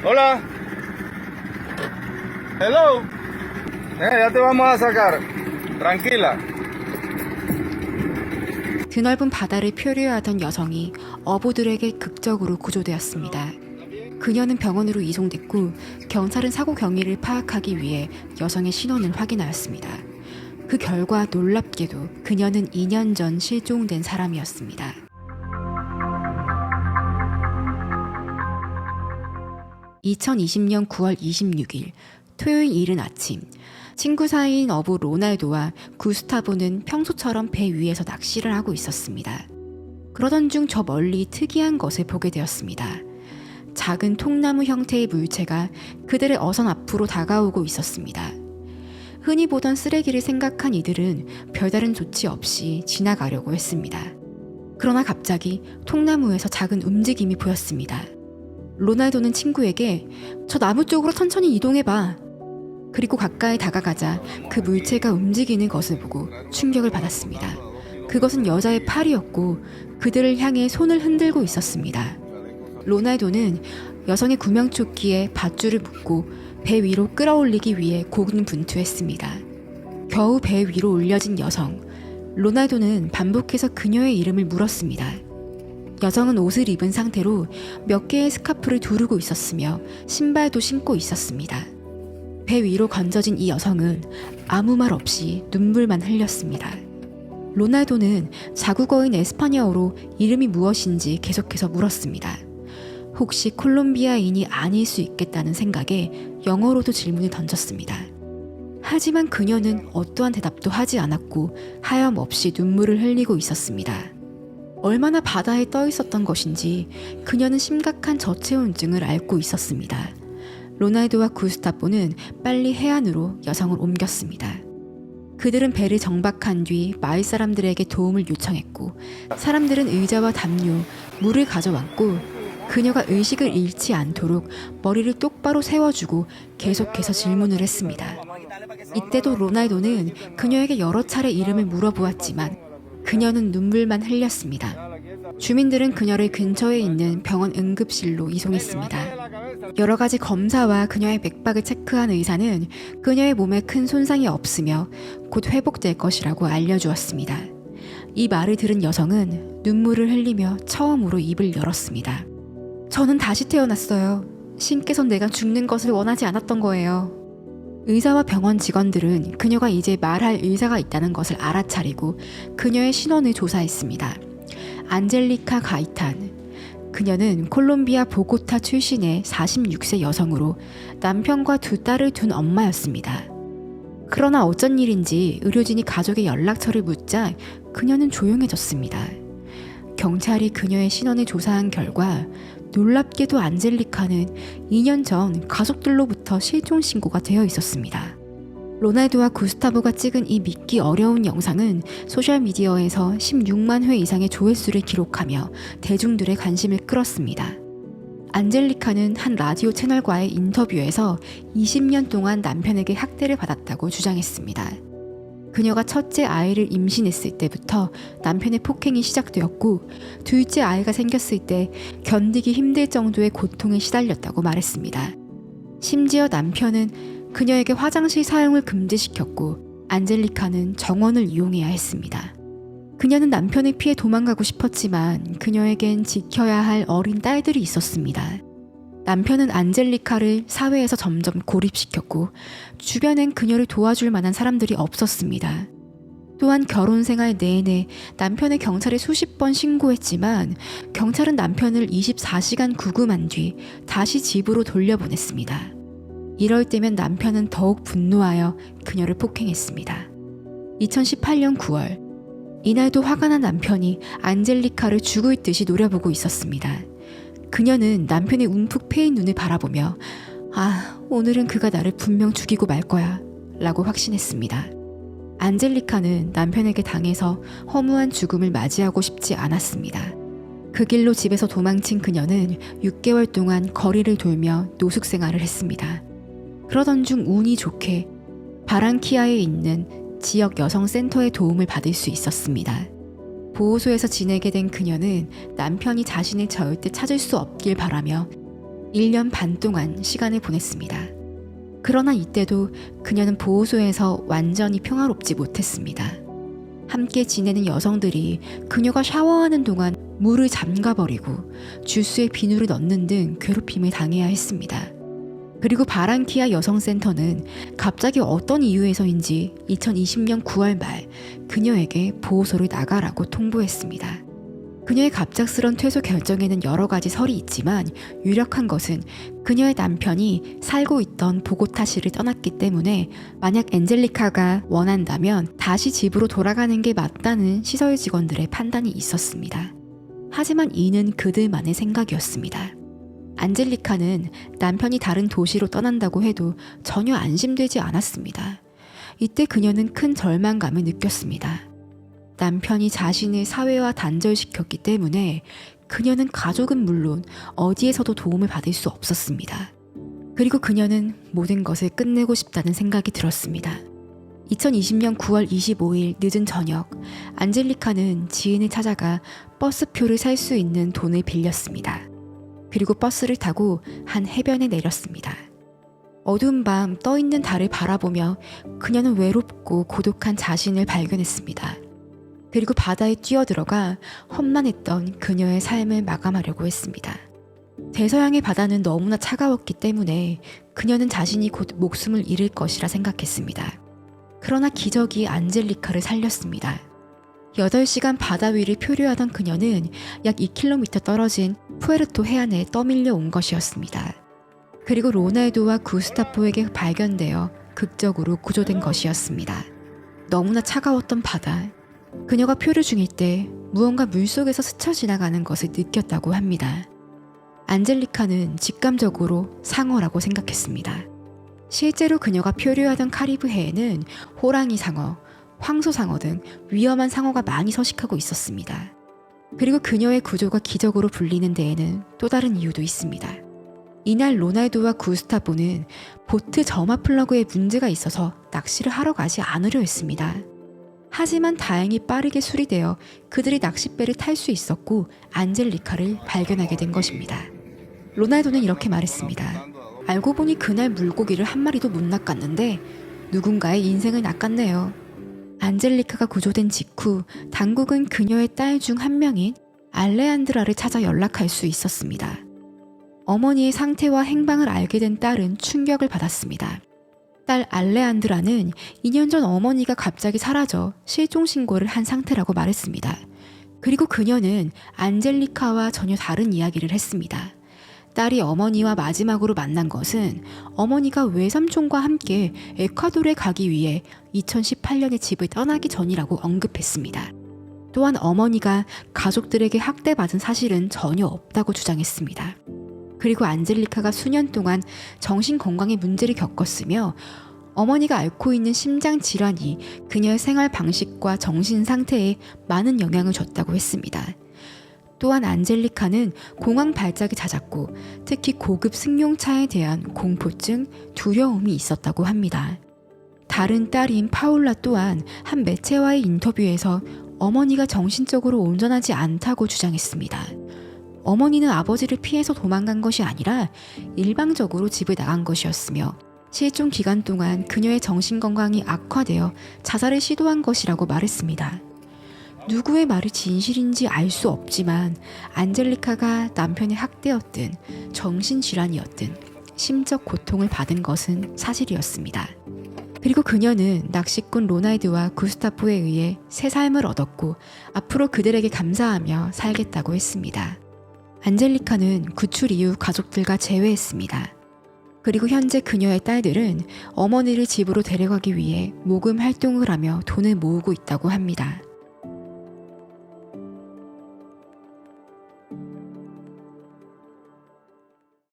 Hola. Hello. Ya te vamos a sacar. Tranquila. 드넓은 바다를 표류하던 여성이 어부들에게 극적으로 구조되었습니다. 그녀는 병원으로 이송됐고 경찰은 사고 경위를 파악하기 위해 여성의 신원을 확인하였습니다. 그 결과 놀랍게도 그녀는 2년 전 실종된 사람이었습니다. (2020년 9월 26일) 토요일 이른 아침, 친구 사이인 어부 로날도와 구스타보는 평소처럼 배 위에서 낚시를 하고 있었습니다. 그러던 중 저 멀리 특이한 것을 보게 되었습니다. 작은 통나무 형태의 물체가 그들의 어선 앞으로 다가오고 있었습니다. 흔히 보던 쓰레기를 생각한 이들은 별다른 조치 없이 지나가려고 했습니다. 그러나 갑자기 통나무에서 작은 움직임이 보였습니다. 로날도는 친구에게 "저 나무 쪽으로 천천히 이동해봐." 그리고 가까이 다가가자 그 물체가 움직이는 것을 보고 충격을 받았습니다. 그것은 여자의 팔이었고 그들을 향해 손을 흔들고 있었습니다. 로날도는 여성의 구명조끼에 밧줄을 묶고 배 위로 끌어올리기 위해 고군분투했습니다. 겨우 배 위로 올려진 여성, 로날도는 반복해서 그녀의 이름을 물었습니다. 여성은 옷을 입은 상태로 몇 개의 스카프를 두르고 있었으며 신발도 신고 있었습니다. 배 위로 건져진 이 여성은 아무 말 없이 눈물만 흘렸습니다. 로날도는 자국어인 에스파냐어로 이름이 무엇인지 계속해서 물었습니다. 혹시 콜롬비아인이 아닐 수 있겠다는 생각에 영어로도 질문을 던졌습니다. 하지만 그녀는 어떠한 대답도 하지 않았고 하염없이 눈물을 흘리고 있었습니다. 얼마나 바다에 떠 있었던 것인지 그녀는 심각한 저체온증을 앓고 있었습니다. 로날도와 구스타보는 빨리 해안으로 여성을 옮겼습니다. 그들은 배를 정박한 뒤 마을 사람들에게 도움을 요청했고 사람들은 의자와 담요, 물을 가져왔고 그녀가 의식을 잃지 않도록 머리를 똑바로 세워주고 계속해서 질문을 했습니다. 이때도 로날도는 그녀에게 여러 차례 이름을 물어보았지만 그녀는 눈물만 흘렸습니다. 주민들은 그녀를 근처에 있는 병원 응급실로 이송했습니다. 여러 가지 검사와 그녀의 맥박을 체크한 의사는 그녀의 몸에 큰 손상이 없으며 곧 회복될 것이라고 알려주었습니다. 이 말을 들은 여성은 눈물을 흘리며 처음으로 입을 열었습니다. "저는 다시 태어났어요. 신께선 내가 죽는 것을 원하지 않았던 거예요." 의사와 병원 직원들은 그녀가 이제 말할 의사가 있다는 것을 알아차리고 그녀의 신원을 조사했습니다. 안젤리카 가이탄. 그녀는 콜롬비아 보고타 출신의 46세 여성으로 남편과 두 딸을 둔 엄마였습니다. 그러나 어쩐 일인지 의료진이 가족의 연락처를 묻자 그녀는 조용해졌습니다. 경찰이 그녀의 신원을 조사한 결과 놀랍게도 안젤리카는 2년 전 가족들로부터 실종 신고가 되어 있었습니다. 로날도와 구스타보가 찍은 이 믿기 어려운 영상은 소셜미디어에서 16만 회 이상의 조회수를 기록하며 대중들의 관심을 끌었습니다. 안젤리카는 한 라디오 채널과의 인터뷰에서 20년 동안 남편에게 학대를 받았다고 주장했습니다. 그녀가 첫째 아이를 임신했을 때부터 남편의 폭행이 시작되었고 둘째 아이가 생겼을 때 견디기 힘들 정도의 고통에 시달렸다고 말했습니다. 심지어 남편은 그녀에게 화장실 사용을 금지시켰고 안젤리카는 정원을 이용해야 했습니다. 그녀는 남편을 피해 도망가고 싶었지만 그녀에겐 지켜야 할 어린 딸들이 있었습니다. 남편은 안젤리카를 사회에서 점점 고립시켰고 주변엔 그녀를 도와줄 만한 사람들이 없었습니다. 또한 결혼 생활 내내 남편의 경찰에 수십 번 신고했지만 경찰은 남편을 24시간 구금한 뒤 다시 집으로 돌려보냈습니다. 이럴 때면 남편은 더욱 분노하여 그녀를 폭행했습니다. 2018년 9월, 이날도 화가 난 남편이 안젤리카를 죽을 듯이 노려보고 있었습니다. 그녀는 남편의 움푹 패인 눈을 바라보며 오늘은 그가 나를 분명 죽이고 말 거야 라고 확신했습니다. 안젤리카는 남편에게 당해서 허무한 죽음을 맞이하고 싶지 않았습니다. 그 길로 집에서 도망친 그녀는 6개월 동안 거리를 돌며 노숙 생활을 했습니다. 그러던 중 운이 좋게 바랑키아에 있는 지역 여성센터의 도움을 받을 수 있었습니다. 보호소에서 지내게 된 그녀는 남편이 자신을 절대 찾을 수 없길 바라며 1년 반 동안 시간을 보냈습니다. 그러나 이때도 그녀는 보호소에서 완전히 평화롭지 못했습니다. 함께 지내는 여성들이 그녀가 샤워하는 동안 물을 잠가버리고 주스에 비누를 넣는 등 괴롭힘을 당해야 했습니다. 그리고 바랑키아 여성센터는 갑자기 어떤 이유에서인지 2020년 9월 말 그녀에게 보호소를 나가라고 통보했습니다. 그녀의 갑작스런 퇴소 결정에는 여러 가지 설이 있지만 유력한 것은 그녀의 남편이 살고 있던 보고타시를 떠났기 때문에 만약 엔젤리카가 원한다면 다시 집으로 돌아가는 게 맞다는 시설 직원들의 판단이 있었습니다. 하지만 이는 그들만의 생각이었습니다. 안젤리카는 남편이 다른 도시로 떠난다고 해도 전혀 안심되지 않았습니다. 이때 그녀는 큰 절망감을 느꼈습니다. 남편이 자신을 사회와 단절시켰기 때문에 그녀는 가족은 물론 어디에서도 도움을 받을 수 없었습니다. 그리고 그녀는 모든 것을 끝내고 싶다는 생각이 들었습니다. 2020년 9월 25일 늦은 저녁, 안젤리카는 지인을 찾아가 버스표를 살 수 있는 돈을 빌렸습니다. 그리고 버스를 타고 한 해변에 내렸습니다. 어두운 밤 떠있는 달을 바라보며 그녀는 외롭고 고독한 자신을 발견했습니다. 그리고 바다에 뛰어들어가 험난했던 그녀의 삶을 마감하려고 했습니다. 대서양의 바다는 너무나 차가웠기 때문에 그녀는 자신이 곧 목숨을 잃을 것이라 생각했습니다. 그러나 기적이 안젤리카를 살렸습니다. 8시간 바다 위를 표류하던 그녀는 약 2km 떨어진 푸에르토 해안에 떠밀려 온 것이었습니다. 그리고 로날도와 구스타포에게 발견되어 극적으로 구조된 것이었습니다. 너무나 차가웠던 바다. 그녀가 표류 중일 때 무언가 물속에서 스쳐 지나가는 것을 느꼈다고 합니다. 안젤리카는 직감적으로 상어라고 생각했습니다. 실제로 그녀가 표류하던 카리브해에는 호랑이 상어, 황소상어 등 위험한 상어가 많이 서식하고 있었습니다. 그리고 그녀의 구조가 기적으로 불리는 데에는 또 다른 이유도 있습니다. 이날 로날도와 구스타보는 보트 점화 플러그에 문제가 있어서 낚시를 하러 가지 않으려 했습니다. 하지만 다행히 빠르게 수리되어 그들이 낚싯배를 탈 수 있었고 안젤리카를 발견하게 된 것입니다. 로날도는 이렇게 말했습니다. 알고 보니 그날 물고기를 한 마리도 못 낚았는데 누군가의 인생을 낚았네요. 안젤리카가 구조된 직후 당국은 그녀의 딸 중 한 명인 알레안드라를 찾아 연락할 수 있었습니다. 어머니의 상태와 행방을 알게 된 딸은 충격을 받았습니다. 딸 알레안드라는 2년 전 어머니가 갑자기 사라져 실종 신고를 한 상태라고 말했습니다. 그리고 그녀는 안젤리카와 전혀 다른 이야기를 했습니다. 딸이 어머니와 마지막으로 만난 것은 어머니가 외삼촌과 함께 에콰도르에 가기 위해 2018년에 집을 떠나기 전이라고 언급했습니다. 또한 어머니가 가족들에게 학대받은 사실은 전혀 없다고 주장했습니다. 그리고 안젤리카가 수년 동안 정신건강에 문제를 겪었으며 어머니가 앓고 있는 심장질환이 그녀의 생활 방식과 정신 상태에 많은 영향을 줬다고 했습니다. 또한 안젤리카는 공황 발작이 잦았고 특히 고급 승용차에 대한 공포증, 두려움이 있었다고 합니다. 다른 딸인 파울라 또한 한 매체와의 인터뷰에서 어머니가 정신적으로 온전하지 않다고 주장했습니다. 어머니는 아버지를 피해서 도망간 것이 아니라 일방적으로 집을 나간 것이었으며 실종 기간 동안 그녀의 정신건강이 악화되어 자살을 시도한 것이라고 말했습니다. 누구의 말이 진실인지 알 수 없지만 안젤리카가 남편의 학대였든 정신질환이었든 심적 고통을 받은 것은 사실이었습니다. 그리고 그녀는 낚시꾼 로날드와 구스타포에 의해 새 삶을 얻었고 앞으로 그들에게 감사하며 살겠다고 했습니다. 안젤리카는 구출 이후 가족들과 재회했습니다. 그리고 현재 그녀의 딸들은 어머니를 집으로 데려가기 위해 모금 활동을 하며 돈을 모으고 있다고 합니다.